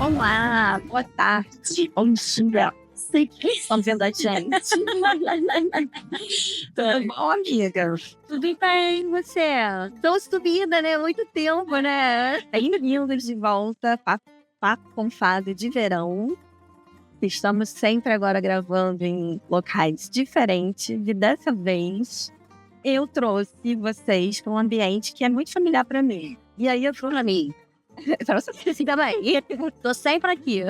Olá, boa tarde, bom dia. Sei que estão vendo a gente. Tudo bom, amiga? Tudo bem, você? Tô sumida, né? Muito tempo, né? Bem-vindos de volta para Papo com Fado de Verão. Estamos sempre agora gravando em locais diferentes e dessa vez eu trouxe vocês para um ambiente que é muito familiar para mim. E aí eu fui para mim. Pra você assim também. Tô sempre aqui.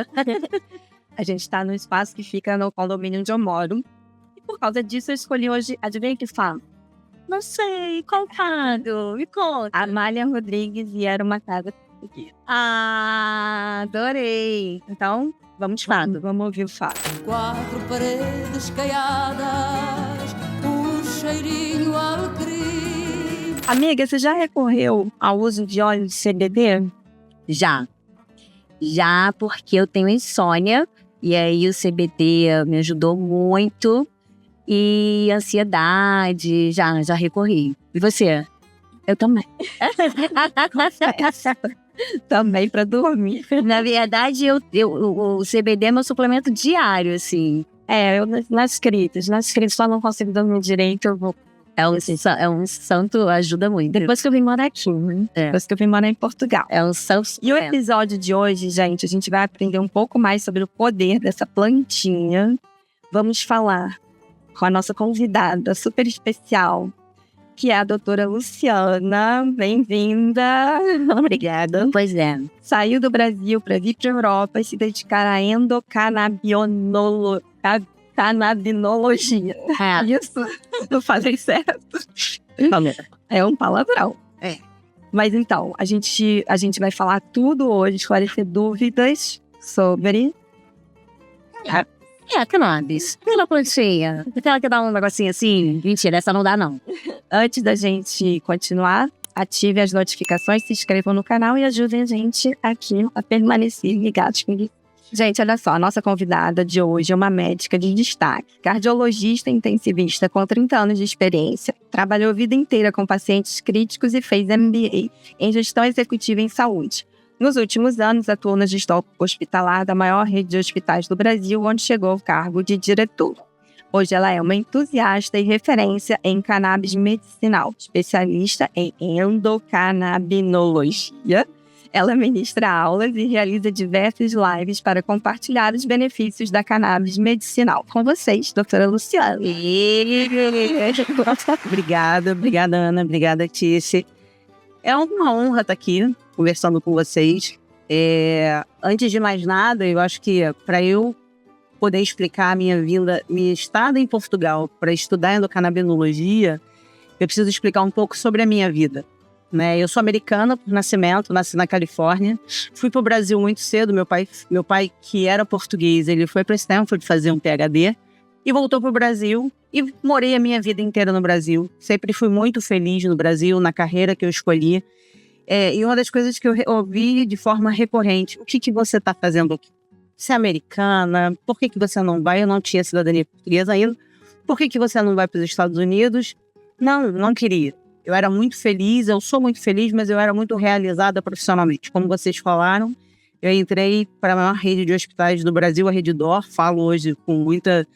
A gente está no espaço que fica no condomínio onde eu moro. E por causa disso eu escolhi hoje, adivinha que fala? Não sei, qual Fado? Me conta. Amália Rodrigues e Era uma Casa aqui. Ah, adorei. Então, vamos Fado, vamos ouvir o Fado. Quatro paredes caiadas, um cheirinho alecrim. Amiga, você já recorreu ao uso de óleo de CBD? Já, porque eu tenho insônia. E aí o CBD me ajudou muito. E ansiedade, já recorri. E você? Eu também. Também para dormir. Na verdade, o CBD é meu suplemento diário, assim. Nas escritas só não consigo dormir direito, eu vou. É um santo, ajuda muito. Depois que eu vim morar aqui, né? Depois que eu vim morar em Portugal. É um santo. E o episódio de hoje, gente, a gente vai aprender um pouco mais sobre o poder dessa plantinha. Vamos falar com a nossa convidada super especial, que é a doutora Luciana. Bem-vinda. Obrigada. Pois é. Saiu do Brasil para vir para a Europa e se dedicar à endocanabinologia. Isso, não falei certo. É um palavrão. É. Mas então, a gente vai falar tudo hoje, esclarecer dúvidas sobre... Cannabis. Aquela plantinha. Aquela que dá um negocinho assim. Mentira, essa não dá, não. Antes da gente continuar, ative as notificações, se inscrevam no canal e ajudem a gente aqui a permanecer ligados com isso. Gente, olha só, a nossa convidada de hoje é uma médica de destaque, cardiologista intensivista com 30 anos de experiência, trabalhou a vida inteira com pacientes críticos e fez MBA em gestão executiva em saúde. Nos últimos anos, atuou na gestão hospitalar da maior rede de hospitais do Brasil, onde chegou ao cargo de diretor. Hoje ela é uma entusiasta e referência em cannabis medicinal, especialista em endocannabinologia. Ela ministra aulas e realiza diversas lives para compartilhar os benefícios da cannabis medicinal. Com vocês, doutora Luciana. Obrigada, Ana, obrigada, Tice. É uma honra estar aqui conversando com vocês. Antes de mais nada, eu acho que para eu poder explicar a minha estada em Portugal para estudar endocannabinologia, eu preciso explicar um pouco sobre a minha vida. Eu sou americana por nascimento, nasci na Califórnia. Fui para o Brasil muito cedo. Meu pai, que era português, ele foi para Stanford fazer um PhD e voltou para o Brasil e morei a minha vida inteira no Brasil. Sempre fui muito feliz no Brasil, na carreira que eu escolhi. E uma das coisas que eu ouvi de forma recorrente: o que você está fazendo aqui? Você é americana? Por que você não vai? Eu não tinha cidadania portuguesa ainda. Por que você não vai para os Estados Unidos? Não queria. Eu era muito feliz, eu sou muito feliz, mas eu era muito realizada profissionalmente. Como vocês falaram, eu entrei para a maior rede de hospitais do Brasil, a Rede D'Or. Falo hoje com muita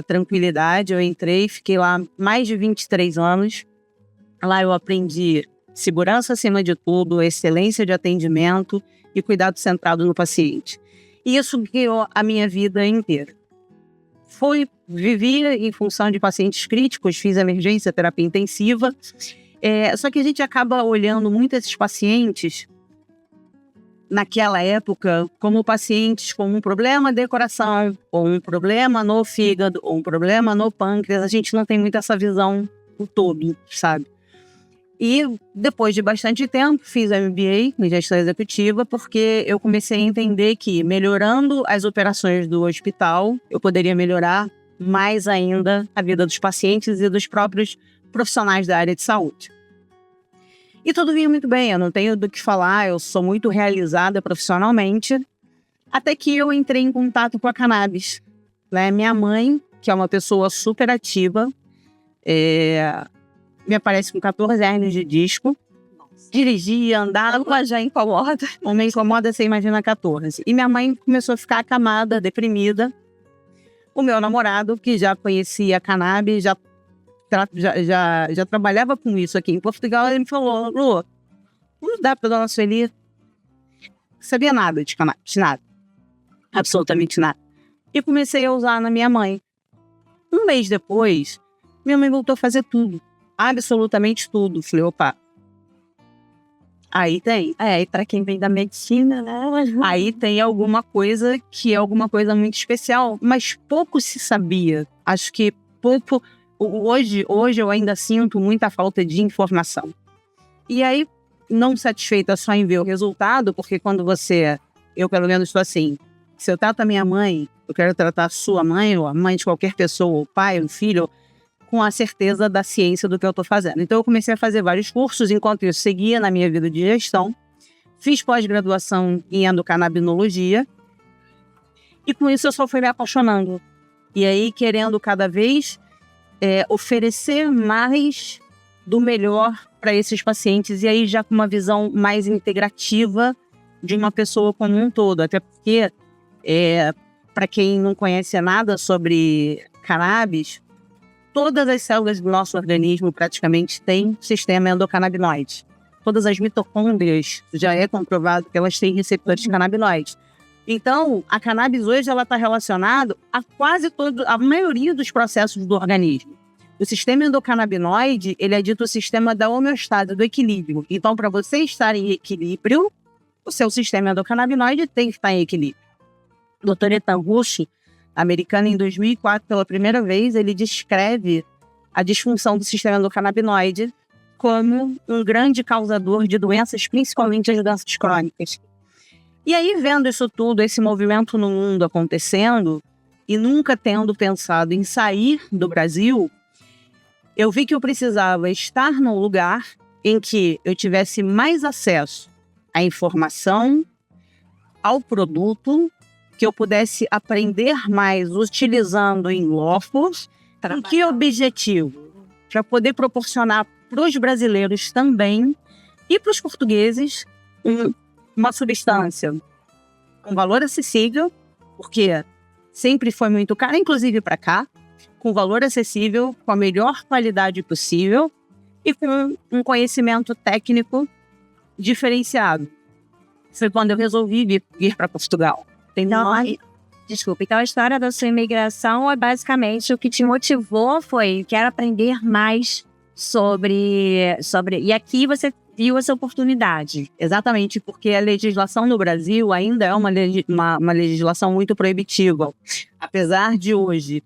tranquilidade. Eu entrei, fiquei lá mais de 23 anos. Lá eu aprendi segurança acima de tudo, excelência de atendimento e cuidado centrado no paciente. E isso guiou a minha vida inteira. Vivi em função de pacientes críticos, fiz emergência, terapia intensiva. Só que a gente acaba olhando muito esses pacientes, naquela época, como pacientes com um problema de coração, ou um problema no fígado, ou um problema no pâncreas. A gente não tem muito essa visão o todo, sabe? E depois de bastante tempo, fiz a MBA em gestão executiva, porque eu comecei a entender que, melhorando as operações do hospital, eu poderia melhorar mais ainda a vida dos pacientes e dos próprios profissionais da área de saúde. E tudo vinha muito bem, eu não tenho do que falar, eu sou muito realizada profissionalmente, até que eu entrei em contato com a cannabis. Minha mãe, que é uma pessoa super ativa, me aparece com 14 hernias de disco. Dirigir, andar, Água já incomoda. não me incomoda, você imagina 14. E minha mãe começou a ficar acamada, deprimida. O meu namorado, que já conhecia cannabis, já trabalhava com isso aqui em Portugal, ele me falou: Lu, não dá para dona Sueli. Sabia nada de cannabis, nada. Absolutamente nada. E comecei a usar na minha mãe. Um mês depois, minha mãe voltou a fazer tudo. Absolutamente tudo. Falei, opa. Aí tem. E pra quem vem da medicina, né? Aí tem alguma coisa que é alguma coisa muito especial, mas pouco se sabia. Acho que pouco. Hoje eu ainda sinto muita falta de informação. E aí, não satisfeita só em ver o resultado, porque quando eu pelo menos estou assim, se eu trato a minha mãe, eu quero tratar a sua mãe, ou a mãe de qualquer pessoa, o pai, o filho, com a certeza da ciência do que eu estou fazendo. Então eu comecei a fazer vários cursos, enquanto eu seguia na minha vida de gestão, fiz pós-graduação em endocannabinologia, e com isso eu só fui me apaixonando. E aí querendo cada vez oferecer mais do melhor para esses pacientes, e aí já com uma visão mais integrativa de uma pessoa como um todo. Até porque, para quem não conhece nada sobre cannabis, todas as células do nosso organismo praticamente têm sistema endocannabinoide. Todas as mitocôndrias, já é comprovado que elas têm receptores canabinoides. Então, a cannabis hoje ela está relacionada a quase a maioria dos processos do organismo. O sistema endocannabinoide, ele é dito o sistema da homeostase, do equilíbrio. Então, para você estar em equilíbrio, o seu sistema endocannabinoide tem que estar em equilíbrio. O Dr. Ethan Rush, americano, em 2004, pela primeira vez, ele descreve a disfunção do sistema endocannabinoide como um grande causador de doenças, principalmente as doenças crônicas. E aí, vendo isso tudo, esse movimento no mundo acontecendo, e nunca tendo pensado em sair do Brasil, eu vi que eu precisava estar num lugar em que eu tivesse mais acesso à informação, ao produto, que eu pudesse aprender mais utilizando em locos. Com que objetivo? Para poder proporcionar para os brasileiros também e para os portugueses uma substância com valor acessível, porque sempre foi muito cara, inclusive para cá, com valor acessível, com a melhor qualidade possível e com um conhecimento técnico diferenciado. Foi quando eu resolvi vir para Portugal. Então, então a história da sua imigração é basicamente o que te motivou foi, quero aprender mais sobre... E aqui você viu essa oportunidade. Exatamente, porque a legislação no Brasil ainda é uma legislação muito proibitiva. Apesar de hoje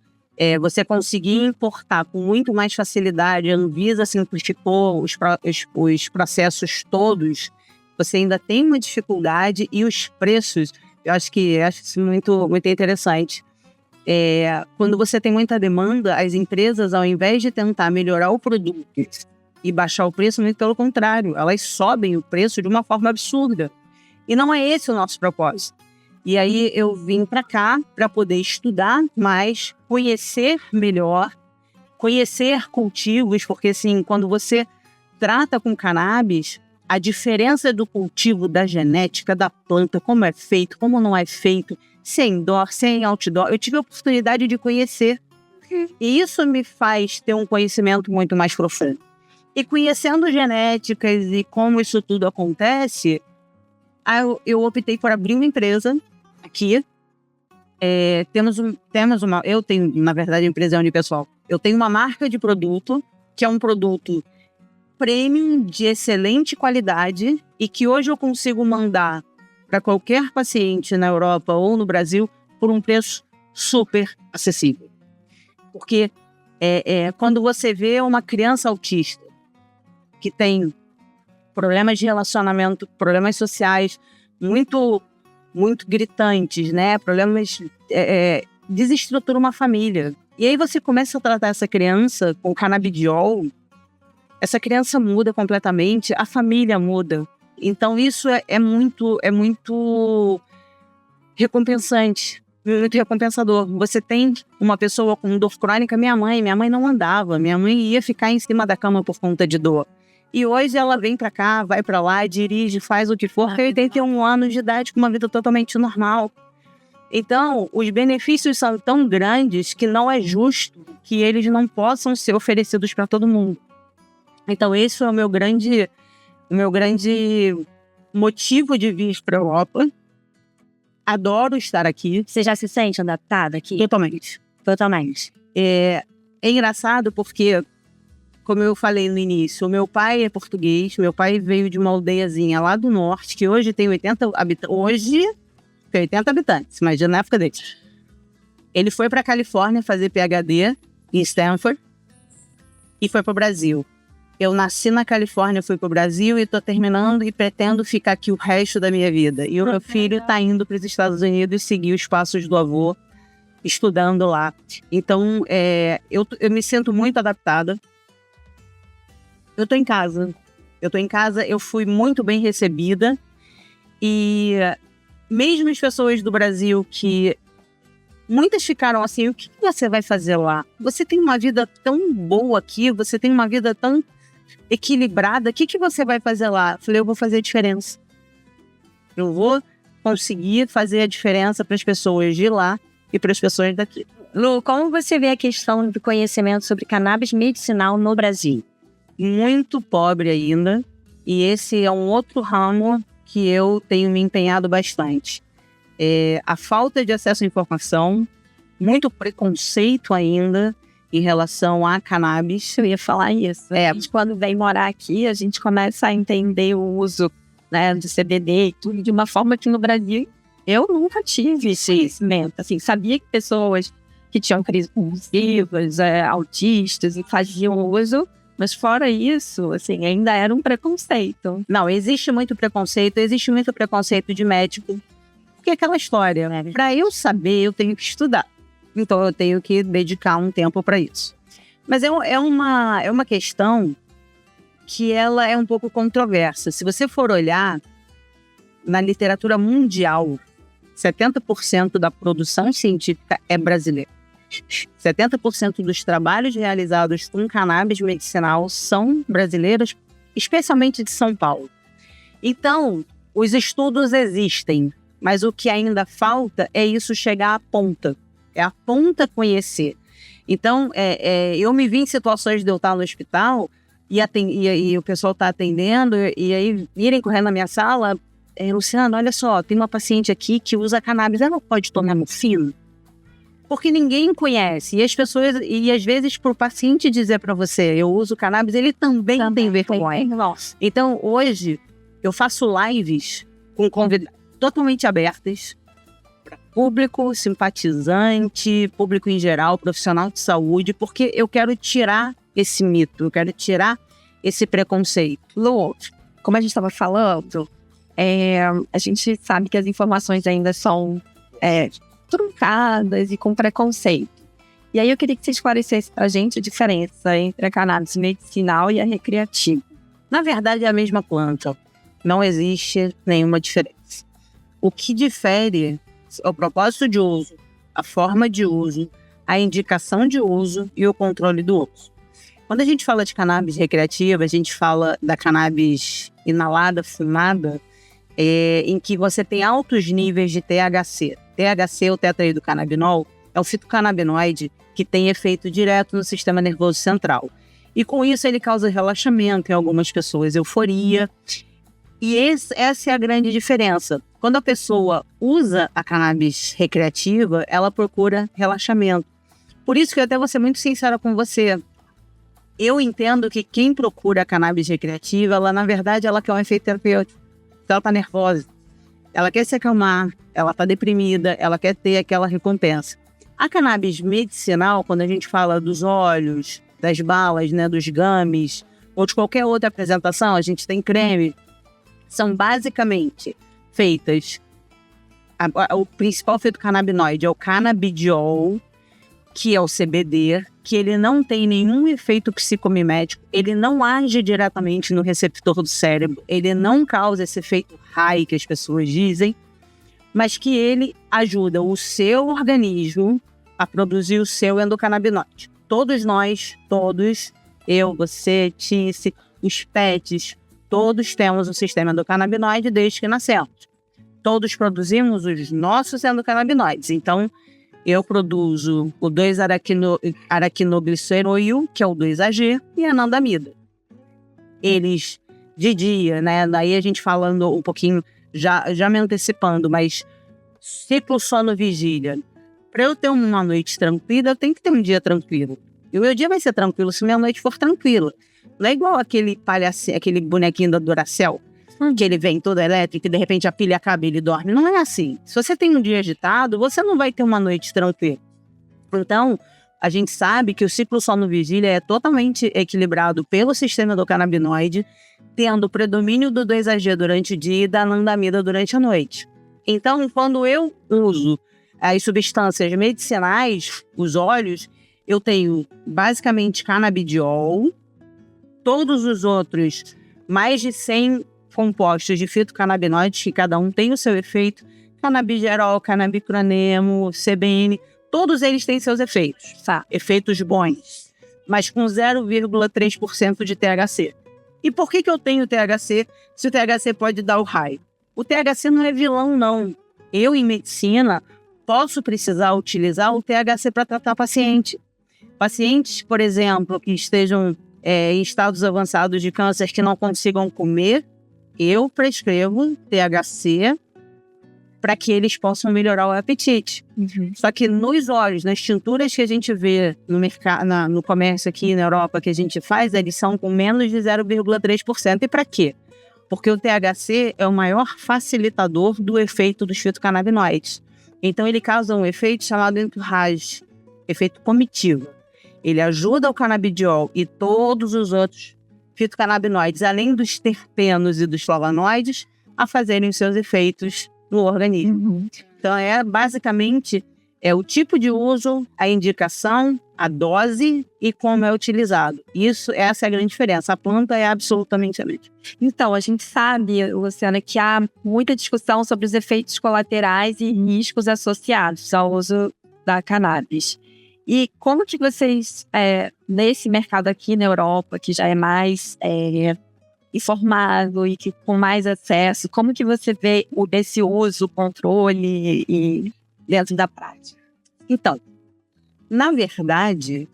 você conseguir importar com muito mais facilidade, a Anvisa simplificou os processos todos, você ainda tem uma dificuldade e os preços, eu acho isso muito, muito interessante. Quando você tem muita demanda, as empresas, ao invés de tentar melhorar o produto e baixar o preço, muito pelo contrário, elas sobem o preço de uma forma absurda. E não é esse o nosso propósito. E aí eu vim para cá para poder estudar mais, conhecer melhor, conhecer cultivos, porque assim, quando você trata com cannabis, a diferença do cultivo, da genética, da planta, como é feito, como não é feito, se é indoor, se é em outdoor, eu tive a oportunidade de conhecer. E isso me faz ter um conhecimento muito mais profundo. E conhecendo genéticas e como isso tudo acontece, eu optei por abrir uma empresa aqui. Eu tenho, na verdade, a empresa é unipessoal. Eu tenho uma marca de produto, que é um produto premium de excelente qualidade e que hoje eu consigo mandar para qualquer paciente na Europa ou no Brasil por um preço super acessível. Porque quando você vê uma criança autista que tem problemas de relacionamento, problemas sociais muito, muito gritantes, né? Problemas desestrutura uma família. E aí você começa a tratar essa criança com canabidiol, essa criança muda completamente, a família muda. Então isso é muito recompensante, muito recompensador. Você tem uma pessoa com dor crônica, minha mãe não andava, minha mãe ia ficar em cima da cama por conta de dor. E hoje ela vem pra cá, vai pra lá, dirige, faz o que for, tem 81 anos de idade, com uma vida totalmente normal. Então, os benefícios são tão grandes que não é justo que eles não possam ser oferecidos para todo mundo. Então, esse é o meu grande motivo de vir para a Europa. Adoro estar aqui. Você já se sente adaptada aqui? Totalmente. Totalmente. É engraçado porque, como eu falei no início, o meu pai é português, meu pai veio de uma aldeiazinha lá do norte, que hoje tem 80 habitantes. Hoje tem 80 habitantes, imagina na época dele. Ele foi para a Califórnia fazer PhD em Stanford e foi para o Brasil. Eu nasci na Califórnia, fui para o Brasil e estou terminando e pretendo ficar aqui o resto da minha vida. E o meu filho está indo para os Estados Unidos seguir os passos do avô, estudando lá. Então, eu me sinto muito adaptada. Eu estou em casa. Eu fui muito bem recebida. E mesmo as pessoas do Brasil que... Muitas ficaram assim, o que você vai fazer lá? Você tem uma vida tão boa aqui, você tem uma vida tão equilibrada, o que você vai fazer lá? Eu falei, eu vou fazer a diferença. Eu vou conseguir fazer a diferença para as pessoas de lá e para as pessoas daqui. Lu, como você vê a questão do conhecimento sobre cannabis medicinal no Brasil? Muito pobre ainda, e esse é um outro ramo que eu tenho me empenhado bastante. A falta de acesso à informação, muito preconceito ainda em relação a cannabis. Eu ia falar isso. A gente, quando vem morar aqui, a gente começa a entender o uso, né, de CBD e tudo de uma forma que no Brasil eu nunca tive conhecimento. Assim, sabia que pessoas que tinham crises convulsivas, autistas e faziam uso, mas fora isso, assim, ainda era um preconceito. Não, existe muito preconceito de médico. Porque é aquela história, né? Para eu saber, eu tenho que estudar. Então, eu tenho que dedicar um tempo para isso. Mas é uma questão que ela é um pouco controversa. Se você for olhar, na literatura mundial, 70% da produção científica é brasileira. 70% dos trabalhos realizados com cannabis medicinal são brasileiros, especialmente de São Paulo. Então, os estudos existem, mas o que ainda falta é isso chegar à ponta. É a ponta conhecer. Então, eu me vi em situações de eu estar no hospital e o pessoal está atendendo e aí irem correndo na minha sala, Luciana, olha só, tem uma paciente aqui que usa cannabis, ela pode tomar morfina? Porque ninguém conhece. E as pessoas, e às vezes, para o paciente dizer para você, eu uso cannabis, ele também tem vergonha. Então, hoje, eu faço lives com convidados totalmente abertas, para público simpatizante, público em geral, profissional de saúde, porque eu quero tirar esse mito, eu quero tirar esse preconceito. Lu, como a gente estava falando, a gente sabe que as informações ainda são truncadas e com preconceito. E aí eu queria que você esclarecesse para a gente a diferença entre a cannabis medicinal e a recreativa. Na verdade, é a mesma planta. Não existe nenhuma diferença. O que difere é o propósito de uso, a forma de uso, a indicação de uso e o controle do uso. Quando a gente fala de cannabis recreativa, a gente fala da cannabis inalada, fumada, em que você tem altos níveis de THC. THC, o tetraidrocannabinol, é um fitocannabinoide que tem efeito direto no sistema nervoso central. E com isso ele causa relaxamento em algumas pessoas, euforia. E essa é a grande diferença. Quando a pessoa usa a cannabis recreativa, ela procura relaxamento. Por isso que eu até vou ser muito sincera com você. Eu entendo que quem procura a cannabis recreativa, ela na verdade ela quer um efeito terapêutico. Ela está nervosa, ela quer se acalmar, ela está deprimida, ela quer ter aquela recompensa. A cannabis medicinal, quando a gente fala dos óleos, das balas, né, dos gummies, ou de qualquer outra apresentação, a gente tem creme, são basicamente feitas... O principal fitocannabinoide é o canabidiol, que é o CBD, que ele não tem nenhum efeito psicomimético, ele não age diretamente no receptor do cérebro, ele não causa esse efeito high que as pessoas dizem, mas que ele ajuda o seu organismo a produzir o seu endocannabinoide. Todos nós, eu, você, Tice, os pets, todos temos o sistema endocannabinoide desde que nascemos. Todos produzimos os nossos endocannabinoides. Então, eu produzo o 2-aracinogliceroil, que é o 2-AG, e a anandamida. Eles, de dia, né? Daí a gente falando um pouquinho, já me antecipando, mas ciclo sono-vigília. Para eu ter uma noite tranquila, eu tenho que ter um dia tranquilo. E o meu dia vai ser tranquilo se minha noite for tranquila. Não é igual aquele bonequinho da Duracell, que ele vem todo elétrico e de repente a pilha acaba e ele dorme. Não é assim. Se você tem um dia agitado, você não vai ter uma noite tranquila. Então, a gente sabe que o ciclo sono-vigília é totalmente equilibrado pelo sistema endocannabinoide, tendo o predomínio do 2-AG durante o dia e da anandamida durante a noite. Então, quando eu uso as substâncias medicinais, os óleos, eu tenho basicamente canabidiol, todos os outros, mais de 100 compostos de fitocannabinoides, que cada um tem o seu efeito, canabigerol, canabicronemo, CBN, todos eles têm seus efeitos, tá? Efeitos bons, mas com 0,3% de THC. E por que eu tenho THC se o THC pode dar o raio? O THC não é vilão, não. Eu, em medicina, posso precisar utilizar o THC para tratar paciente. Pacientes, por exemplo, que estejam em estados avançados de câncer que não consigam comer, eu prescrevo THC para que eles possam melhorar o apetite. Só que nos óleos, nas tinturas que a gente vê no mercado, no comércio aqui na Europa que a gente faz, eles são com menos de 0,3%. E para quê? Porque o THC é o maior facilitador do efeito dos fitocannabinoides. Então ele causa um efeito chamado entourage, efeito comitiva. Ele ajuda o canabidiol e todos os outros fitocannabinoides, além dos terpenos e dos flavonoides, a fazerem os seus efeitos no organismo. Então, basicamente o tipo de uso, a indicação, a dose e como é utilizado. Essa é a grande diferença. A planta é absolutamente a mesma. Então, a gente sabe, Luciana, que há muita discussão sobre os efeitos colaterais e riscos associados ao uso da cannabis. E como que vocês, nesse mercado aqui na Europa, que já é mais informado e que com mais acesso, como que você vê esse uso, controle e dentro da prática? Então, na verdade,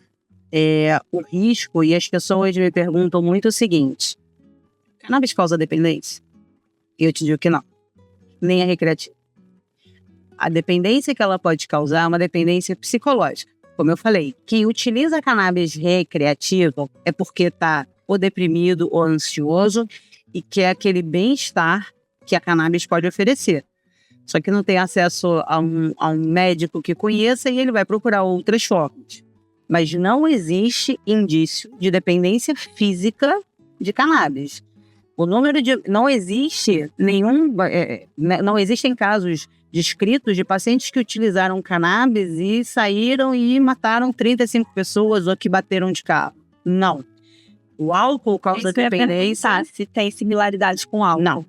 o risco, e as pessoas me perguntam muito o seguinte: cannabis causa dependência? Eu te digo que não, nem é recreativa. A dependência que ela pode causar é uma dependência psicológica. Como eu falei, quem utiliza cannabis recreativo é porque está ou deprimido ou ansioso e quer aquele bem-estar que a cannabis pode oferecer. Só que não tem acesso a um médico que conheça e ele vai procurar outras formas. Mas não existe indício de dependência física de cannabis. Não existe não existem casos descritos de pacientes que utilizaram cannabis e saíram e mataram 35 pessoas ou que bateram de carro. Não. O álcool causa dependência. Se tem similaridade com álcool. Não,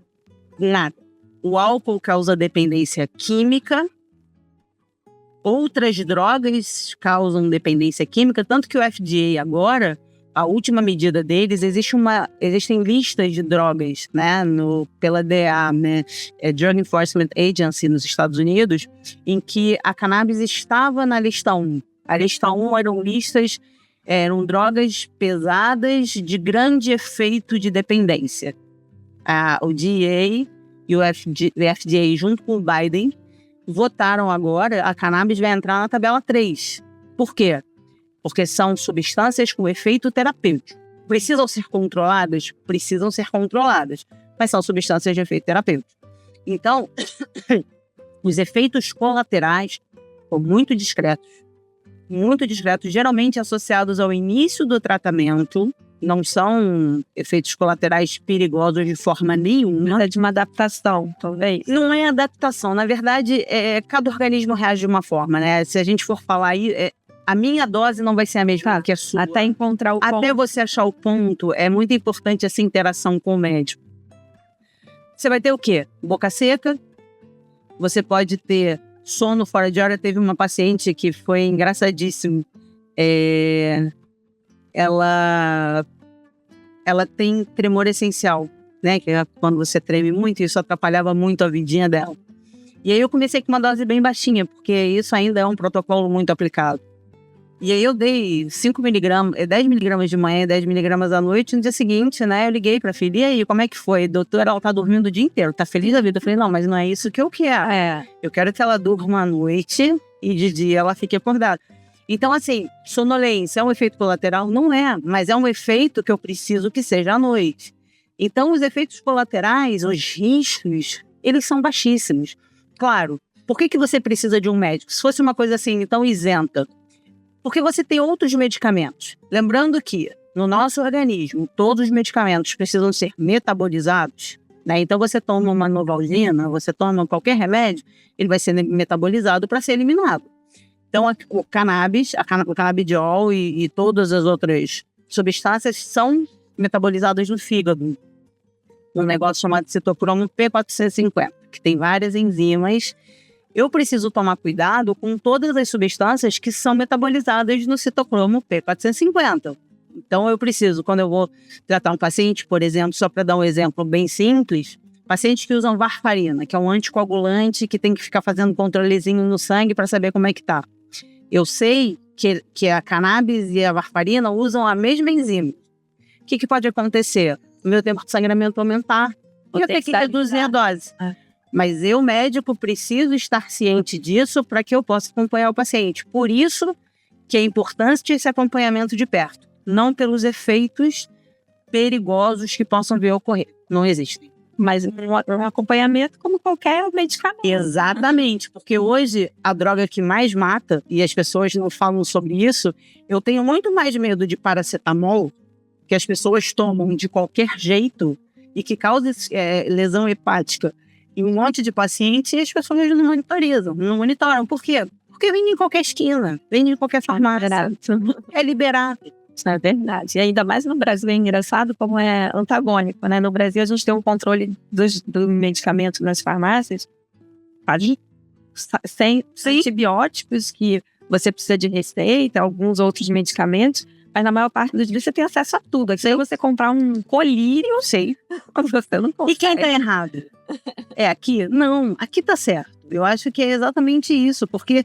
nada. O álcool causa dependência química. Outras drogas causam dependência química, tanto que o FDA agora, a última medida deles, existem listas de drogas, né, pela DEA, né, Drug Enforcement Agency nos Estados Unidos, em que a cannabis estava na lista 1. A lista 1 eram drogas pesadas de grande efeito de dependência. O DEA e o FDA, junto com o Biden, votaram agora, a cannabis vai entrar na tabela 3. Por quê? Porque são substâncias com efeito terapêutico. Precisam ser controladas? Precisam ser controladas, mas são substâncias de efeito terapêutico. Então, os efeitos colaterais são muito discretos, geralmente associados ao início do tratamento, não são efeitos colaterais perigosos de forma nenhuma. É de uma adaptação, talvez? Não é adaptação, na verdade, cada organismo reage de uma forma, né? Se a gente for falar aí, a minha dose não vai ser a mesma que a sua. Até encontrar o ponto. Até você achar o ponto, é muito importante essa interação com o médico. Você vai ter o quê? Boca seca, você pode ter sono fora de hora. Teve uma paciente que foi engraçadíssimo. Ela ela tem tremor essencial, né? Que é quando você treme muito, isso atrapalhava muito a vidinha dela. E aí eu comecei com uma dose bem baixinha, porque isso ainda é um protocolo muito aplicado. E aí eu dei 5 miligramas, 10 miligramas de manhã e 10 miligramas à noite. No dia seguinte, né, eu liguei pra filha, e aí, como é que foi? Doutora, ela tá dormindo o dia inteiro, tá feliz da vida? Eu falei, não, mas não é isso que eu quero. Eu quero que ela durma à noite e de dia ela fique acordada. Então, assim, sonolência é um efeito colateral? Não é, mas é um efeito que eu preciso que seja à noite. Então, os efeitos colaterais, os riscos, eles são baixíssimos. Claro, por que você precisa de um médico? Se fosse uma coisa assim, então isenta. Porque você tem outros medicamentos. Lembrando que, no nosso organismo, todos os medicamentos precisam ser metabolizados, né? Então, você toma uma Novalgina, você toma qualquer remédio, ele vai ser metabolizado para ser eliminado. Então, o cannabis, o canabidiol e todas as outras substâncias são metabolizadas no fígado. Um negócio chamado citocromo P450, que tem várias enzimas. Eu preciso tomar cuidado com todas as substâncias que são metabolizadas no citocromo P450. Então, eu preciso, quando eu vou tratar um paciente, por exemplo, só para dar um exemplo bem simples, pacientes que usam varfarina, que é um anticoagulante que tem que ficar fazendo controlezinho no sangue para saber como é que tá. Eu sei que a cannabis e a varfarina usam a mesma enzima. O que pode acontecer? O meu tempo de sangramento aumentar. Eu tenho que reduzir a dose. Mas eu, médico, preciso estar ciente disso para que eu possa acompanhar o paciente. Por isso que é importante esse acompanhamento de perto. Não pelos efeitos perigosos que possam vir a ocorrer. Não existem. Mas um acompanhamento como qualquer medicamento. Exatamente, porque hoje a droga que mais mata, e as pessoas não falam sobre isso, eu tenho muito mais medo de paracetamol, que as pessoas tomam de qualquer jeito e que causa lesão hepática em um monte de pacientes, e as pessoas não monitoram. Por quê? Porque vende em qualquer esquina, vende em qualquer farmácia. É liberado. Isso é verdade. E ainda mais no Brasil é engraçado como é antagônico, né? No Brasil a gente tem um controle do medicamento nas farmácias sem antibióticos, que você precisa de receita, alguns outros medicamentos, mas na maior parte dos dias você tem acesso a tudo. Aqui você comprar um colírio, eu sei, você não consegue. E quem tá errado? É aqui? Não, aqui tá certo. Eu acho que é exatamente isso, porque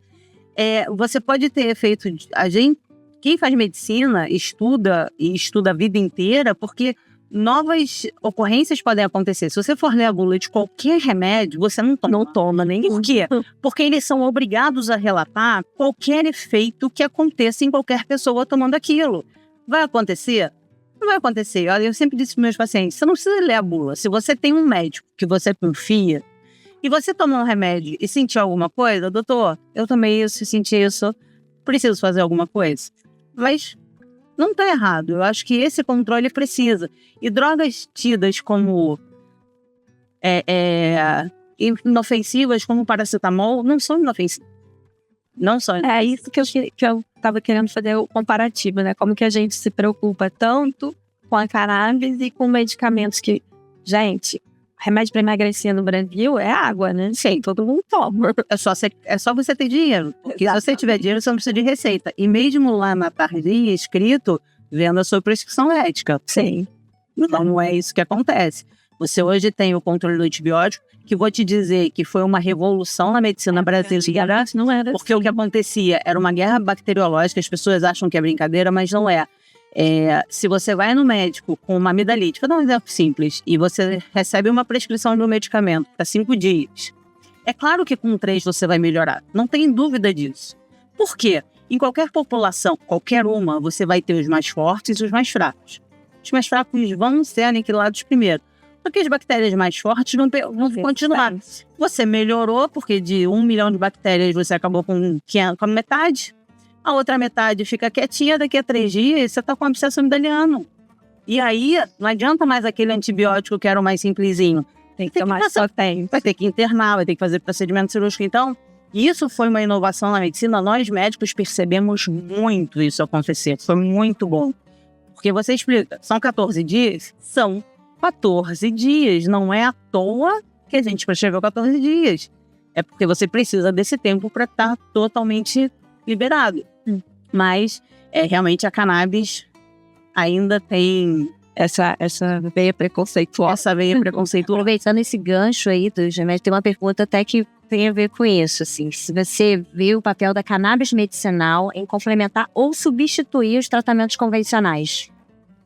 você pode ter efeito... Quem faz medicina estuda a vida inteira, porque novas ocorrências podem acontecer. Se você for ler a bula de qualquer remédio, você não toma nenhum. Por quê? Porque eles são obrigados a relatar qualquer efeito que aconteça em qualquer pessoa tomando aquilo. Vai acontecer? Não vai acontecer. Olha, eu sempre disse para meus pacientes, você não precisa ler a bula. Se você tem um médico que você confia, e você tomou um remédio e sentiu alguma coisa, doutor, eu tomei isso e senti isso, preciso fazer alguma coisa? Mas não está errado. Eu acho que esse controle precisa. E drogas tidas como inofensivas, como paracetamol, não são inofensivas. Não são. É isso que eu estava querendo fazer o comparativo, né? Como que a gente se preocupa tanto com a cannabis e com medicamentos que... Gente, remédio para emagrecer no Brasil é água, né? Sim, todo mundo toma. É só você ter dinheiro. Porque se você tiver dinheiro, você não precisa de receita. E mesmo lá na tarjinha escrito, vendo a sua prescrição médica. Sim. Então não é isso que acontece. Você hoje tem o controle do antibiótico, que vou te dizer que foi uma revolução na medicina brasileira. Não era. Porque o que acontecia era uma guerra bacteriológica, as pessoas acham que é brincadeira, mas não é. Se você vai no médico com uma amidalite, vou dar um exemplo simples, e você recebe uma prescrição de um medicamento para 5 dias, é claro que com 3 você vai melhorar, não tem dúvida disso. Por quê? Em qualquer população, qualquer uma, você vai ter os mais fortes e os mais fracos. Os mais fracos vão ser aniquilados primeiro, porque as bactérias mais fortes vão continuar. Você melhorou, porque de 1 milhão de bactérias você acabou com metade. A outra metade fica quietinha, daqui a 3 dias você está com abscesso amidaliano. E aí, não adianta mais aquele antibiótico que era o mais simplesinho. Tem que tomar só tempo. Vai ter que internar, vai ter que fazer procedimento cirúrgico. Então, isso foi uma inovação na medicina. Nós, médicos, percebemos muito isso acontecer. Foi muito bom. Porque você explica, são 14 dias? São 14 dias. Não é à toa que a gente prescreveu 14 dias. É porque você precisa desse tempo para estar totalmente liberado. Mas, realmente, a cannabis ainda tem essa veia preconceituosa. Essa veia preconceituosa. Aproveitando esse gancho aí dos remédios, tem uma pergunta até que tem a ver com isso, assim. Se você vê o papel da cannabis medicinal em complementar ou substituir os tratamentos convencionais.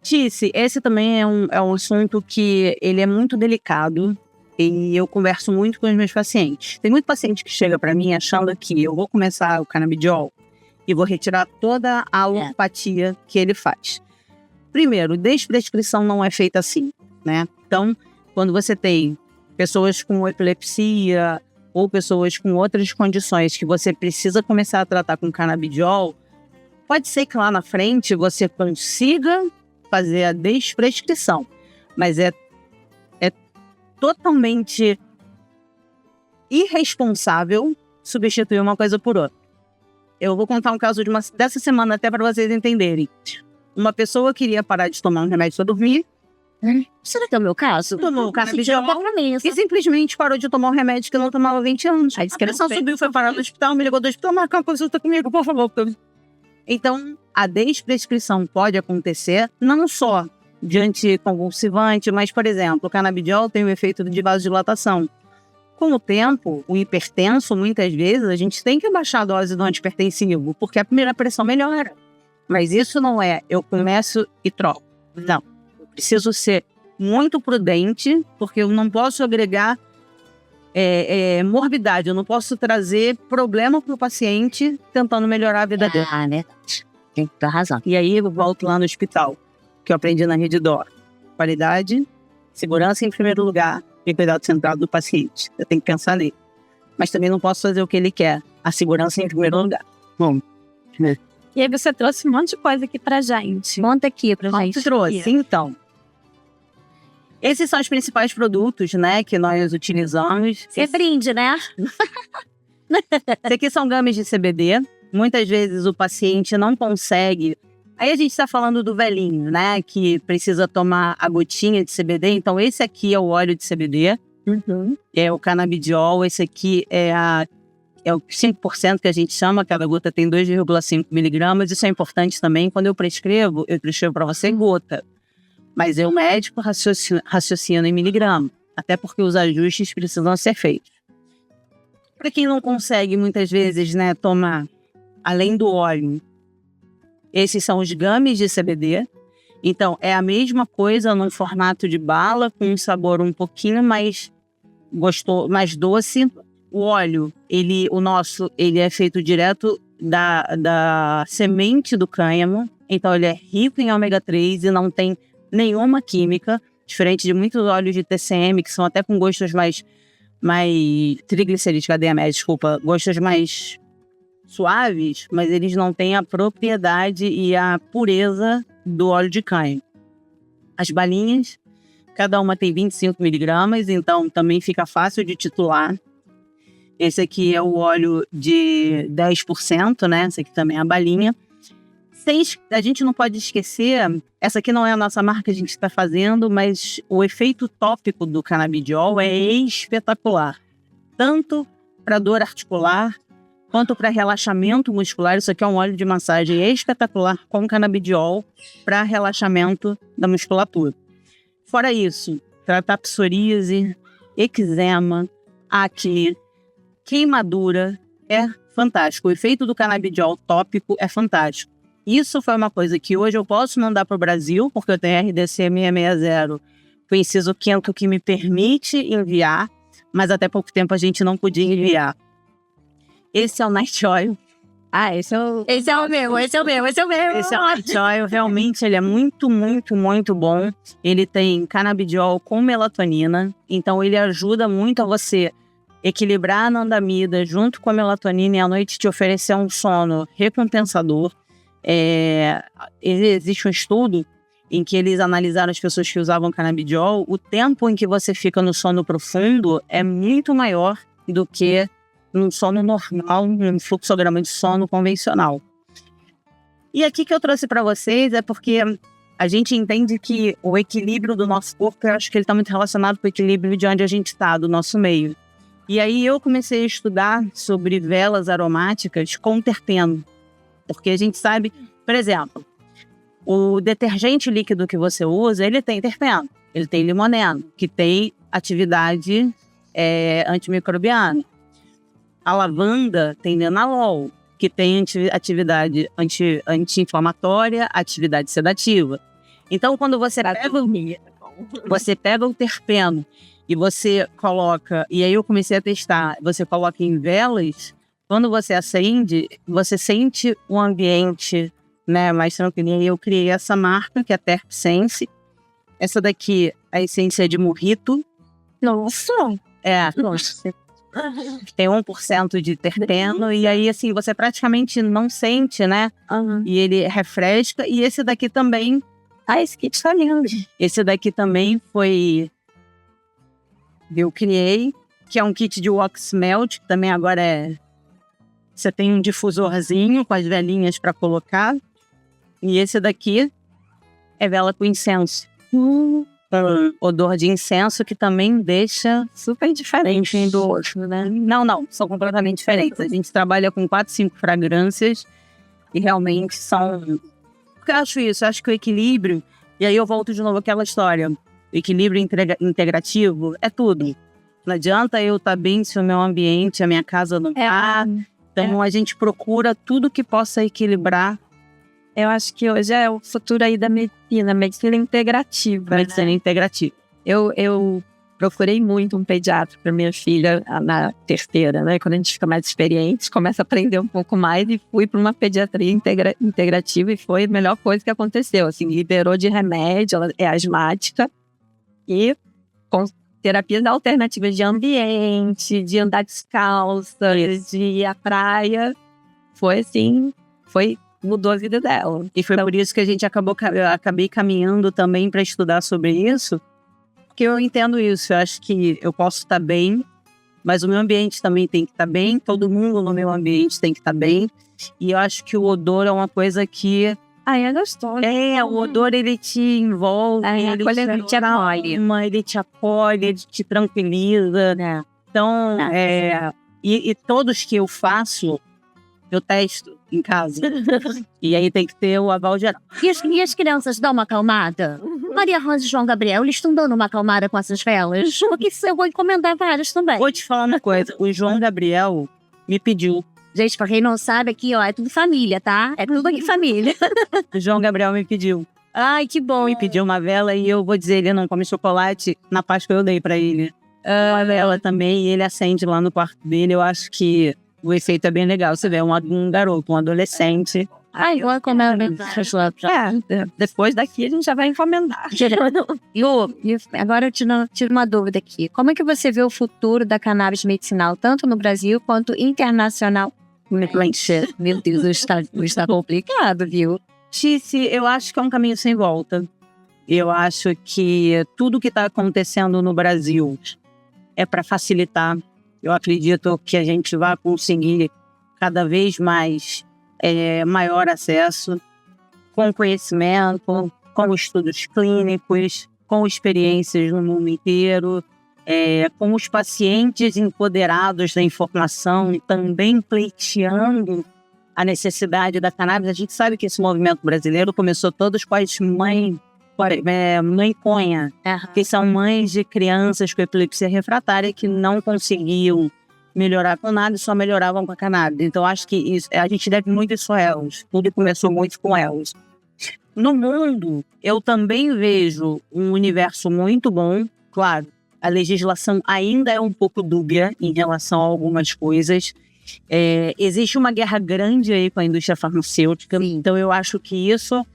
Tice, esse também é um assunto que ele é muito delicado e eu converso muito com os meus pacientes. Tem muito paciente que chega para mim achando que eu vou começar o canabidiol e vou retirar toda a alopatia que ele faz. Primeiro, desprescrição não é feita assim, né? Então, quando você tem pessoas com epilepsia ou pessoas com outras condições que você precisa começar a tratar com canabidiol, pode ser que lá na frente você consiga fazer a desprescrição, mas é totalmente irresponsável substituir uma coisa por outra. Eu vou contar um caso dessa semana até para vocês entenderem. Uma pessoa queria parar de tomar um remédio para dormir. Será que é o meu caso? Tomou o canabidiol Isso. e simplesmente parou de tomar um remédio que não tomava há 20 anos. Aí A pressão subiu, foi parar no hospital, me ligou do hospital, marca uma consulta comigo, por favor. Então, a desprescrição pode acontecer não só de anticonvulsivante, mas, por exemplo, o canabidiol tem o efeito de vasodilatação. Com o tempo, o hipertenso, muitas vezes, a gente tem que baixar a dose do antihipertensivo, porque a primeira pressão melhora. Mas isso não é, eu começo e troco. Não. Eu preciso ser muito prudente, porque eu não posso agregar morbidade, eu não posso trazer problema para o paciente tentando melhorar a vida dele. Ah, né? Tem toda razão. E aí eu volto lá no hospital, que eu aprendi na Rede Dor. Qualidade, segurança em primeiro lugar e cuidado centrado do paciente. Eu tenho que pensar nele. Mas também não posso fazer o que ele quer. A segurança em primeiro lugar. Bom, E aí você trouxe um monte de coisa aqui pra gente. Conta aqui pra gente. trouxe, então. Esses são os principais produtos, né, que nós utilizamos. É brinde, né? Esse aqui são gamas de CBD. Muitas vezes o paciente não consegue. Aí a gente está falando do velhinho, né? Que precisa tomar a gotinha de CBD. Então, esse aqui é o óleo de CBD. É o canabidiol. Esse aqui é o 5% que a gente chama. Cada gota tem 2,5 miligramas. Isso é importante também. Quando eu prescrevo para você gota. Mas o médico raciocina em miligrama. Até porque os ajustes precisam ser feitos. Para quem não consegue, muitas vezes, né, tomar além do óleo, esses são os gummies de CBD. Então, é a mesma coisa no formato de bala, com um sabor um pouquinho mais gostoso, mais doce. O óleo, o nosso é feito direto da semente do cânhamo. Então, ele é rico em ômega 3 e não tem nenhuma química, diferente de muitos óleos de TCM, que são até com gostos mais triglicerídeos, cadeia média, desculpa, gostos mais suaves, mas eles não têm a propriedade e a pureza do óleo de cânhamo. As balinhas, cada uma tem 25 miligramas, então também fica fácil de titular. Esse aqui é o óleo de 10%, né? Esse aqui também é a balinha. A gente não pode esquecer, essa aqui não é a nossa marca que a gente está fazendo, mas o efeito tópico do canabidiol é espetacular. Tanto para dor articular, quanto para relaxamento muscular. Isso aqui é um óleo de massagem espetacular com canabidiol para relaxamento da musculatura. Fora isso, tratar psoríase, eczema, acne, queimadura é fantástico. O efeito do canabidiol tópico é fantástico. Isso foi uma coisa que hoje eu posso mandar para o Brasil, porque eu tenho RDC 660, o inciso 5º que me permite enviar, mas até pouco tempo a gente não podia enviar. Esse é o Night Oil. Esse é o meu. Esse é o Night Oil, realmente ele é muito, muito, muito bom. Ele tem canabidiol com melatonina, então ele ajuda muito a você equilibrar a anandamida junto com a melatonina e à noite te oferecer um sono recompensador. Existe um estudo em que eles analisaram as pessoas que usavam canabidiol. O tempo em que você fica no sono profundo é muito maior do que no sono normal, no fluxograma de sono convencional. E aqui que eu trouxe para vocês é porque a gente entende que o equilíbrio do nosso corpo, eu acho que ele está muito relacionado com o equilíbrio de onde a gente está, do nosso meio. E aí eu comecei a estudar sobre velas aromáticas com terpeno. Porque a gente sabe, por exemplo, O detergente líquido que você usa, ele tem terpeno, ele tem limoneno, que tem atividade antimicrobiana. A lavanda tem linalol, que tem atividade anti-inflamatória, atividade sedativa. Então, quando você pega o terpeno e você coloca, e aí eu comecei a testar, você coloca em velas, quando você acende, você sente o ambiente, né, mais tranquilo. E aí eu criei essa marca, que é a Terpsense. Essa daqui, a essência é de mojito. Nossa! Nossa. Tem 1% de terpeno, e aí, assim, você praticamente não sente, né? E ele refresca. E esse daqui também... Esse kit tá lindo. Esse daqui também eu criei, que é um kit de wax melt, que também agora você tem um difusorzinho com as velinhas para colocar. E esse daqui é vela com incenso. Odor de incenso, que também deixa super diferente um do outro, né? Não, são completamente diferentes. A gente trabalha com 4, 5 fragrâncias e realmente são... Porque eu acho que o equilíbrio, e aí eu volto de novo àquela história, o equilíbrio integrativo é tudo. Não adianta eu estar bem se o meu ambiente, a minha casa não está. Então a gente procura tudo que possa equilibrar. Eu acho que hoje é o futuro aí da medicina integrativa. Medicina integrativa. Eu procurei muito um pediatra para minha filha na terceira, né? Quando a gente fica mais experiente, começa a aprender um pouco mais, e fui para uma pediatria integrativa, e foi a melhor coisa que aconteceu. Assim, liberou de remédio, ela é asmática, e com terapias alternativas de ambiente, de andar descalça, de ir à praia, mudou a vida dela. E foi por isso que a gente acabei caminhando também para estudar sobre isso, porque eu entendo isso. Eu acho que eu posso estar bem, mas o meu ambiente também tem que estar bem, todo mundo no meu ambiente tem que estar bem. E eu acho que o odor é uma coisa que... é gostoso. O odor, ele te envolve, ele te acolhe, ele te tranquiliza, né? Então, e todos que eu faço, eu testo em casa. E aí tem que ter o aval geral. E as crianças dão uma acalmada? Maria Rosa e João Gabriel, eles estão dando uma acalmada com essas velas? Porque eu vou encomendar várias também. Vou te falar uma coisa, o João Gabriel me pediu. Gente, pra quem não sabe, aqui, ó, é tudo família, tá? É tudo aqui família. O João Gabriel me pediu. Ai, que bom. Me pediu uma vela, e eu vou dizer, ele não come chocolate. Na Páscoa eu dei pra ele uma vela também, e ele acende lá no quarto dele. Eu acho que o efeito é bem legal. Você vê um garoto, um adolescente. Ai, vou encomendar. Depois daqui a gente já vai encomendar. Lu, agora eu tiro uma dúvida aqui. Como é que você vê o futuro da cannabis medicinal, tanto no Brasil quanto internacional? Meu Deus, está complicado, viu? Tice, eu acho que é um caminho sem volta. Eu acho que tudo que está acontecendo no Brasil é para facilitar. Eu acredito que a gente vai conseguir cada vez mais maior acesso, com conhecimento, com estudos clínicos, com experiências no mundo inteiro, com os pacientes empoderados da informação e também pleiteando a necessidade da cannabis. A gente sabe que esse movimento brasileiro começou todos com as mãe conha, que são mães de crianças com epilepsia refratária que não conseguiam melhorar com nada e só melhoravam com a cannabis. Então, acho que a gente deve muito isso a elas. Tudo começou muito com elas. No mundo, eu também vejo um universo muito bom. Claro, a legislação ainda é um pouco dúbia em relação a algumas coisas. Existe uma guerra grande aí com a indústria farmacêutica. Sim. Então, eu acho que isso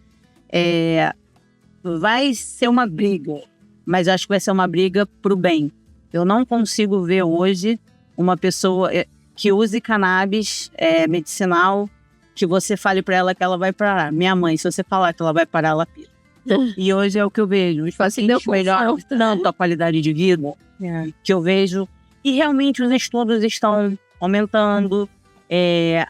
vai ser uma briga, mas acho que vai ser uma briga pro bem. Eu não consigo ver hoje uma pessoa que use cannabis medicinal, que você fale para ela que ela vai parar. Minha mãe, se você falar que ela vai parar, ela pira. E hoje é o que eu vejo. Os pacientes melhoram tanto a qualidade de vida que eu vejo. E realmente os estudos estão aumentando.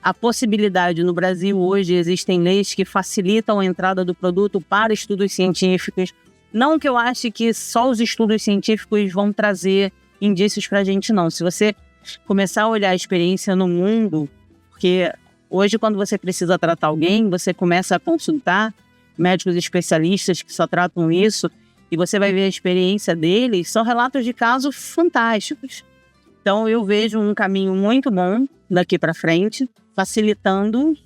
A possibilidade no Brasil hoje, existem leis que facilitam a entrada do produto para estudos científicos. Não que eu ache que só os estudos científicos vão trazer indícios para a gente, não. Se você começar a olhar a experiência no mundo, porque hoje quando você precisa tratar alguém, você começa a consultar médicos especialistas que só tratam isso, e você vai ver a experiência deles, são relatos de casos fantásticos. Então, eu vejo um caminho muito bom daqui para frente, facilitando,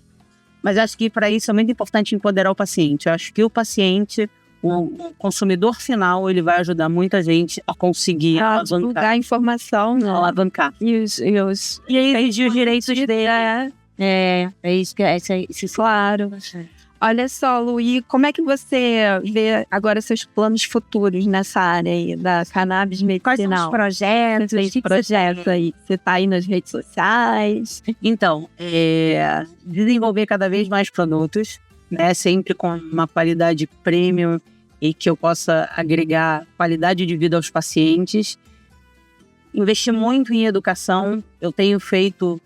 mas acho que para isso é muito importante empoderar o paciente. Eu acho que o paciente, o consumidor final, ele vai ajudar muita gente a conseguir divulgar a informação, né? alavancar. E aí Exigir os direitos dele. É isso que é Claro. Olha só, Lu, e como é que você vê agora seus planos futuros nessa área aí da cannabis Quais são os medicinal? projetos? Esses projetos aí. Você tá aí nas redes sociais? Então, desenvolver cada vez mais produtos, né, sempre com uma qualidade premium e que eu possa agregar qualidade de vida aos pacientes. Investir muito em educação. Eu tenho feito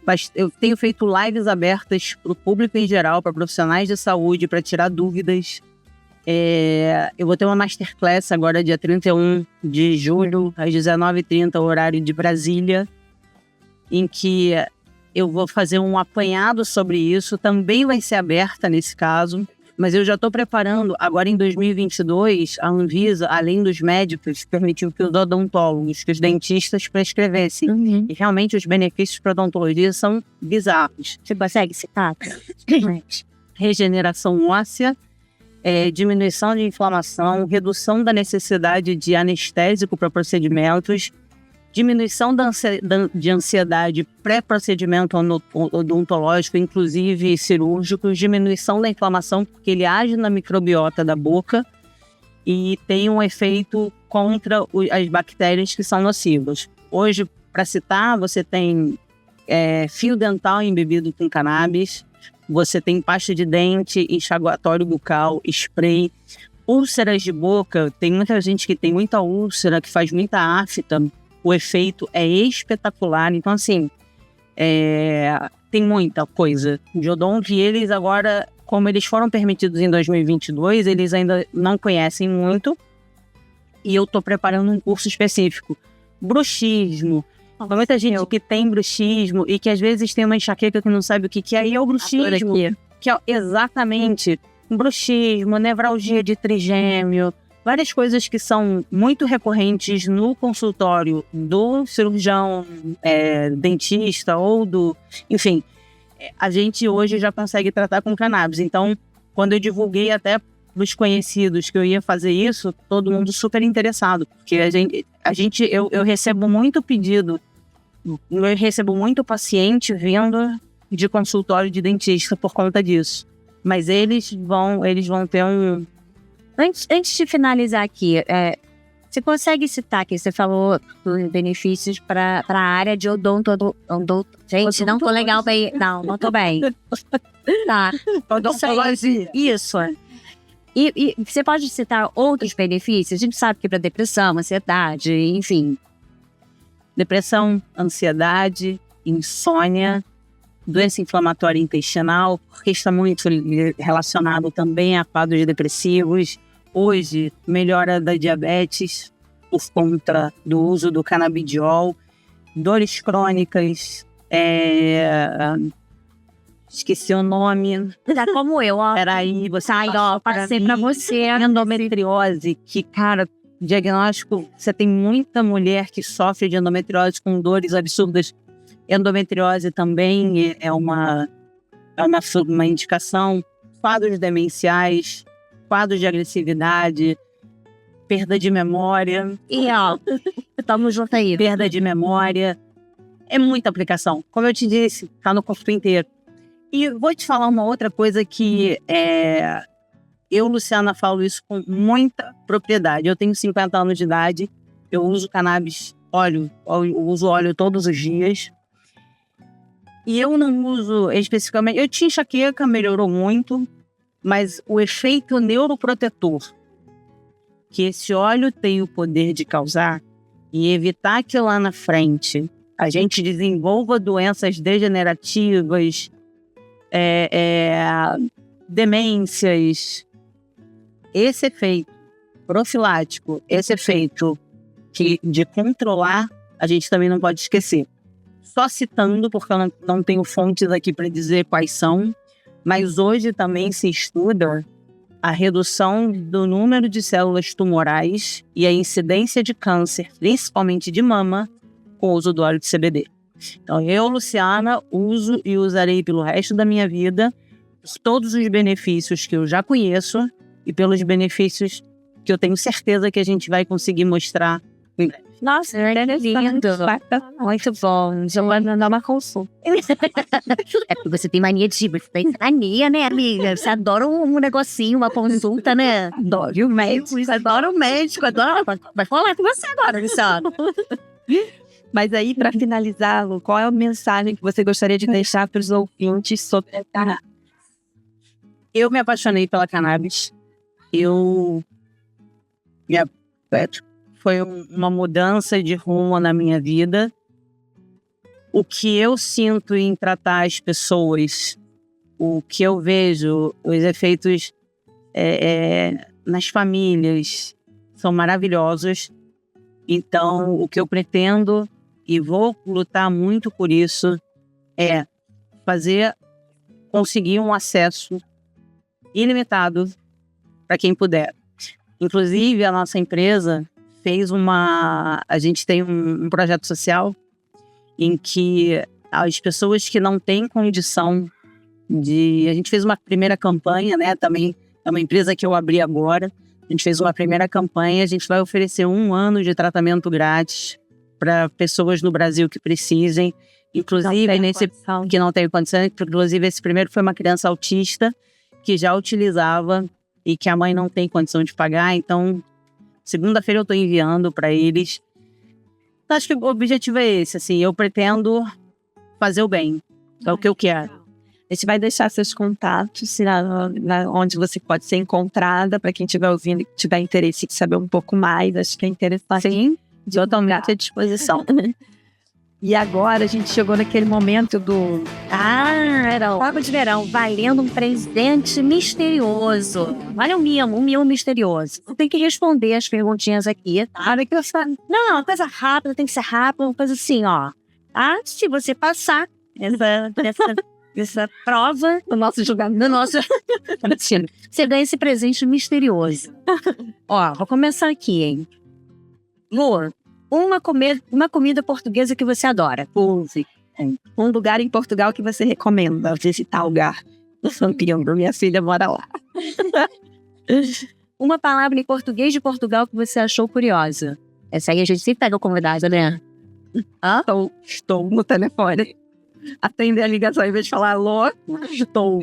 lives abertas para o público em geral, para profissionais de saúde, para tirar dúvidas. Eu vou ter uma masterclass agora, dia 31 de julho, às 19h30, horário de Brasília, em que eu vou fazer um apanhado sobre isso. Também vai ser aberta nesse caso, mas eu já estou preparando. Agora, em 2022, a Anvisa, além dos médicos, permitiu que os odontólogos, que os dentistas prescrevessem. E realmente os benefícios para a odontologia são bizarros. Você consegue citar? Regeneração óssea, diminuição de inflamação, redução da necessidade de anestésico para procedimentos, diminuição de ansiedade pré-procedimento odontológico, inclusive cirúrgicos, diminuição da inflamação, porque ele age na microbiota da boca e tem um efeito contra as bactérias que são nocivas. Hoje, para citar, você tem fio dental embebido com cannabis, você tem pasta de dente, enxaguatório bucal, spray, úlceras de boca. Tem muita gente que tem muita úlcera, que faz muita afta. O efeito é espetacular. Então, assim, tem muita coisa de odonto. E eles agora, como eles foram permitidos em 2022, eles ainda não conhecem muito. E eu estou preparando um curso específico. Bruxismo. Tem muita gente que tem bruxismo e que às vezes tem uma enxaqueca que não sabe o que é. E é o bruxismo, que é exatamente bruxismo, nevralgia de trigêmeo. Várias coisas que são muito recorrentes no consultório do cirurgião dentista ou do... Enfim, a gente hoje já consegue tratar com cannabis. Então, quando eu divulguei até para os conhecidos que eu ia fazer isso, todo mundo super interessado. Porque eu recebo muito pedido, eu recebo muito paciente vindo de consultório de dentista por conta disso. Mas eles vão ter um... Antes de finalizar aqui, você consegue citar que você falou dos benefícios para a área de odonto. Gente, não tô legal bem. Não tô bem. Tá. Odontologia. Isso. E você pode citar outros benefícios? A gente sabe que para depressão, ansiedade, enfim. Depressão, ansiedade, insônia, doença inflamatória intestinal, porque está muito relacionado também a quadros depressivos. Hoje, melhora da diabetes por conta do uso do canabidiol, dores crônicas, esqueci o nome. Tá como eu, ó. Peraí, passei pra você. Endometriose, que, cara, diagnóstico, você tem muita mulher que sofre de endometriose com dores absurdas. Endometriose também é uma indicação. Quadros demenciais, quadros de agressividade, perda de memória. E, ó, tamo junto aí. Perda de memória. É muita aplicação. Como eu te disse, tá no corpo inteiro. E vou te falar uma outra coisa que eu, Luciana, falo isso com muita propriedade. Eu tenho 50 anos de idade, eu uso cannabis, eu uso óleo todos os dias. E eu não uso especificamente... Eu tinha enxaqueca, melhorou muito, mas o efeito neuroprotetor que esse óleo tem o poder de causar e evitar que lá na frente a gente desenvolva doenças degenerativas, demências, esse efeito profilático, esse efeito de controlar, a gente também não pode esquecer. Só citando, porque eu não tenho fontes aqui para dizer quais são, mas hoje também se estuda a redução do número de células tumorais e a incidência de câncer, principalmente de mama, com o uso do óleo de CBD. Então, eu, Luciana, uso e usarei pelo resto da minha vida por todos os benefícios que eu já conheço e pelos benefícios que eu tenho certeza que a gente vai conseguir mostrar em breve. Nossa, é lindo. Muito bom. Já vou mandar uma consulta. É porque você tem mania de... Você tem mania, né, amiga? Você adora um negocinho, uma consulta, né? Adoro o médico. Você adora o médico. Adora... Vai falar com você agora, Luciana. Mas aí, para finalizar, Lu, qual é a mensagem que você gostaria de deixar para os ouvintes sobre a cannabis? Eu me apaixonei pela cannabis. Foi uma mudança de rumo na minha vida. O que eu sinto em tratar as pessoas, o que eu vejo, os efeitos nas famílias são maravilhosos. Então, o que eu pretendo e vou lutar muito por isso é conseguir um acesso ilimitado para quem puder. Inclusive, a nossa empresa a gente tem um projeto social em que as pessoas que não têm condição a gente fez uma primeira campanha, né? Também é uma empresa que eu abri agora. A gente fez uma primeira campanha, a gente vai oferecer 1 ano de tratamento grátis para pessoas no Brasil que precisem. Inclusive, que não tem condição. Inclusive, esse primeiro foi uma criança autista que já utilizava e que a mãe não tem condição de pagar. Então, segunda-feira eu estou enviando para eles. Acho que o objetivo é esse, assim, eu pretendo fazer o bem, é o que eu quero. A gente vai deixar seus contatos, onde você pode ser encontrada, para quem estiver ouvindo e tiver interesse em saber um pouco mais, acho que é interessante. Sim, totalmente à disposição. E agora a gente chegou naquele momento do... era o Papo de Verão, valendo um presente misterioso. Olha um mimo misterioso. Você tem que responder as perguntinhas aqui, tá? Não, uma coisa rápida, tem que ser rápida, uma coisa assim, ó. Tá? Se você passar essa prova do nosso julgamento, você ganha esse presente misterioso. Ó, vou começar aqui, hein? Lu, uma comida portuguesa que você adora. Um lugar em Portugal que você recomenda visitar o lugar. Minha filha mora lá. Uma palavra em português de Portugal que você achou curiosa. Essa aí a gente sempre pega o convidado, né? Estou no telefone. Atender a ligação em vez de falar alô. Estou.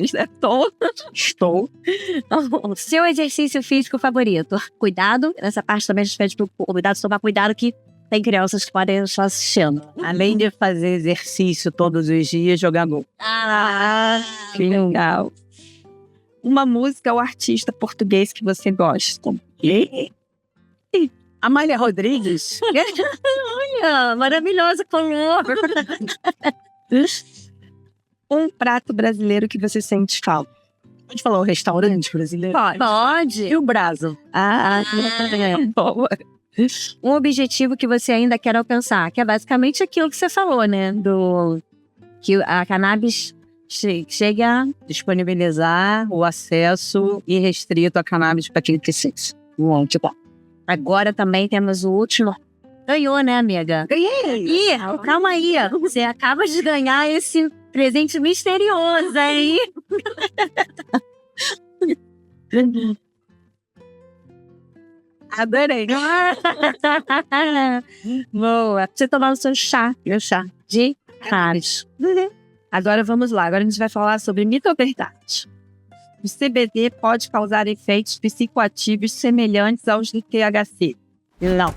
Seu exercício físico favorito. Cuidado, nessa parte também a gente pede pro convidado tomar cuidado que tem crianças que podem estar assistindo. Além de fazer exercício todos os dias, jogar gol. Que legal. Uma música ou artista português que você gosta? Amália Rodrigues. Olha, maravilhosa color. Um prato brasileiro que você sente falta? Pode falar o restaurante brasileiro? Pode. E o Brasil? Boa. Um objetivo que você ainda quer alcançar, que é basicamente aquilo que você falou, né? Que a cannabis chega a disponibilizar o acesso irrestrito à cannabis para quem precisa. Muito bom. Agora também temos o último. Ganhou, né, amiga? Ganhei! Ih, calma aí. Você acaba de ganhar esse presente misterioso aí. Adorei. Boa. Você tomar o seu chá. Meu chá. De cannabis. Agora vamos lá. Agora a gente vai falar sobre mito ou verdade. O CBD pode causar efeitos psicoativos semelhantes aos do THC. Não.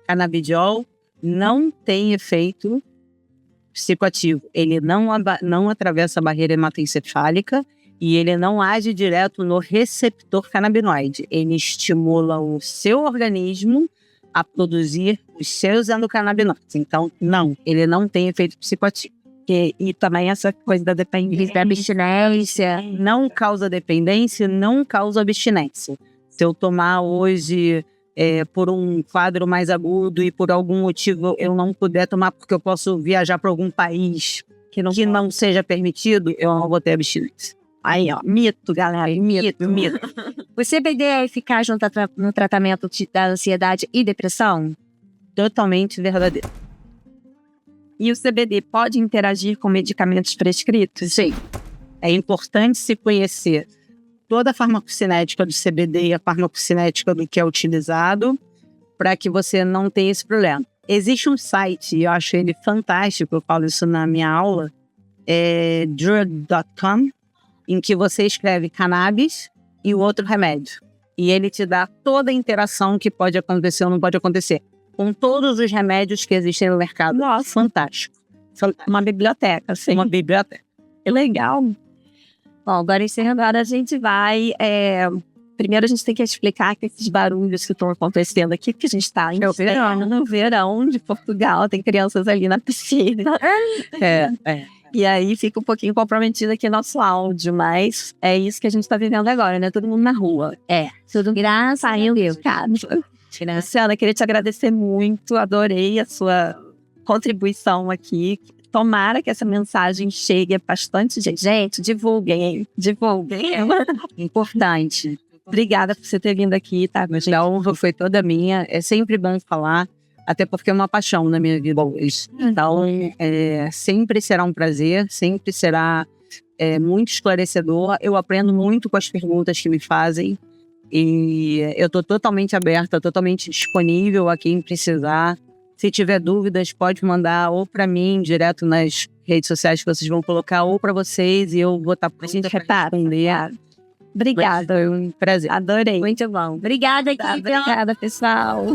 Canabidiol não tem efeito psicoativo. Ele não atravessa a barreira hematoencefálica e ele não age direto no receptor canabinoide. Ele estimula o seu organismo a produzir os seus endocannabinoides. Então, não, ele não tem efeito psicoativo. E também essa coisa da dependência. Da abstinência. Não causa dependência, não causa abstinência. Se eu tomar hoje por um quadro mais agudo e por algum motivo eu não puder tomar porque eu posso viajar para algum país que não seja permitido, eu não vou ter abstinência. Aí, ó, mito, galera, mito. O CBD é eficaz no tratamento da ansiedade e depressão? Totalmente verdadeiro. E o CBD pode interagir com medicamentos prescritos? Sim. É importante se conhecer toda a farmacocinética do CBD e a farmacocinética do que é utilizado para que você não tenha esse problema. Existe um site, eu acho ele fantástico, eu falo isso na minha aula, é drug.com, em que você escreve cannabis e o outro remédio. E ele te dá toda a interação que pode acontecer ou não pode acontecer, com todos os remédios que existem no mercado. Nossa, Fantástico. uma biblioteca, assim. Uma biblioteca. Que legal. Bom, agora encerrando, a gente vai... Primeiro a gente tem que explicar que esses barulhos que estão acontecendo aqui, porque a gente está no verão de Portugal, tem crianças ali na piscina. E aí fica um pouquinho comprometido aqui nosso áudio, mas é isso que a gente está vivendo agora, né? Todo mundo na rua. Tudo graças a Deus. Luciana, queria te agradecer muito, adorei a sua contribuição aqui. Tomara que essa mensagem chegue a bastante gente. Gente, divulguem, hein? Divulguem. Importante. Obrigada por você ter vindo aqui, tá? A honra foi toda minha. É sempre bom falar, até porque é uma paixão na minha vida hoje. Então, sempre será um prazer, sempre será muito esclarecedor. Eu aprendo muito com as perguntas que me fazem. E eu estou totalmente aberta, totalmente disponível a quem precisar. Se tiver dúvidas, pode mandar ou para mim, direto nas redes sociais que vocês vão colocar, ou para vocês, e eu vou estar pronta para responder. Obrigada, Foi um prazer. Adorei. Muito bom. Obrigada, Obrigada, pessoal.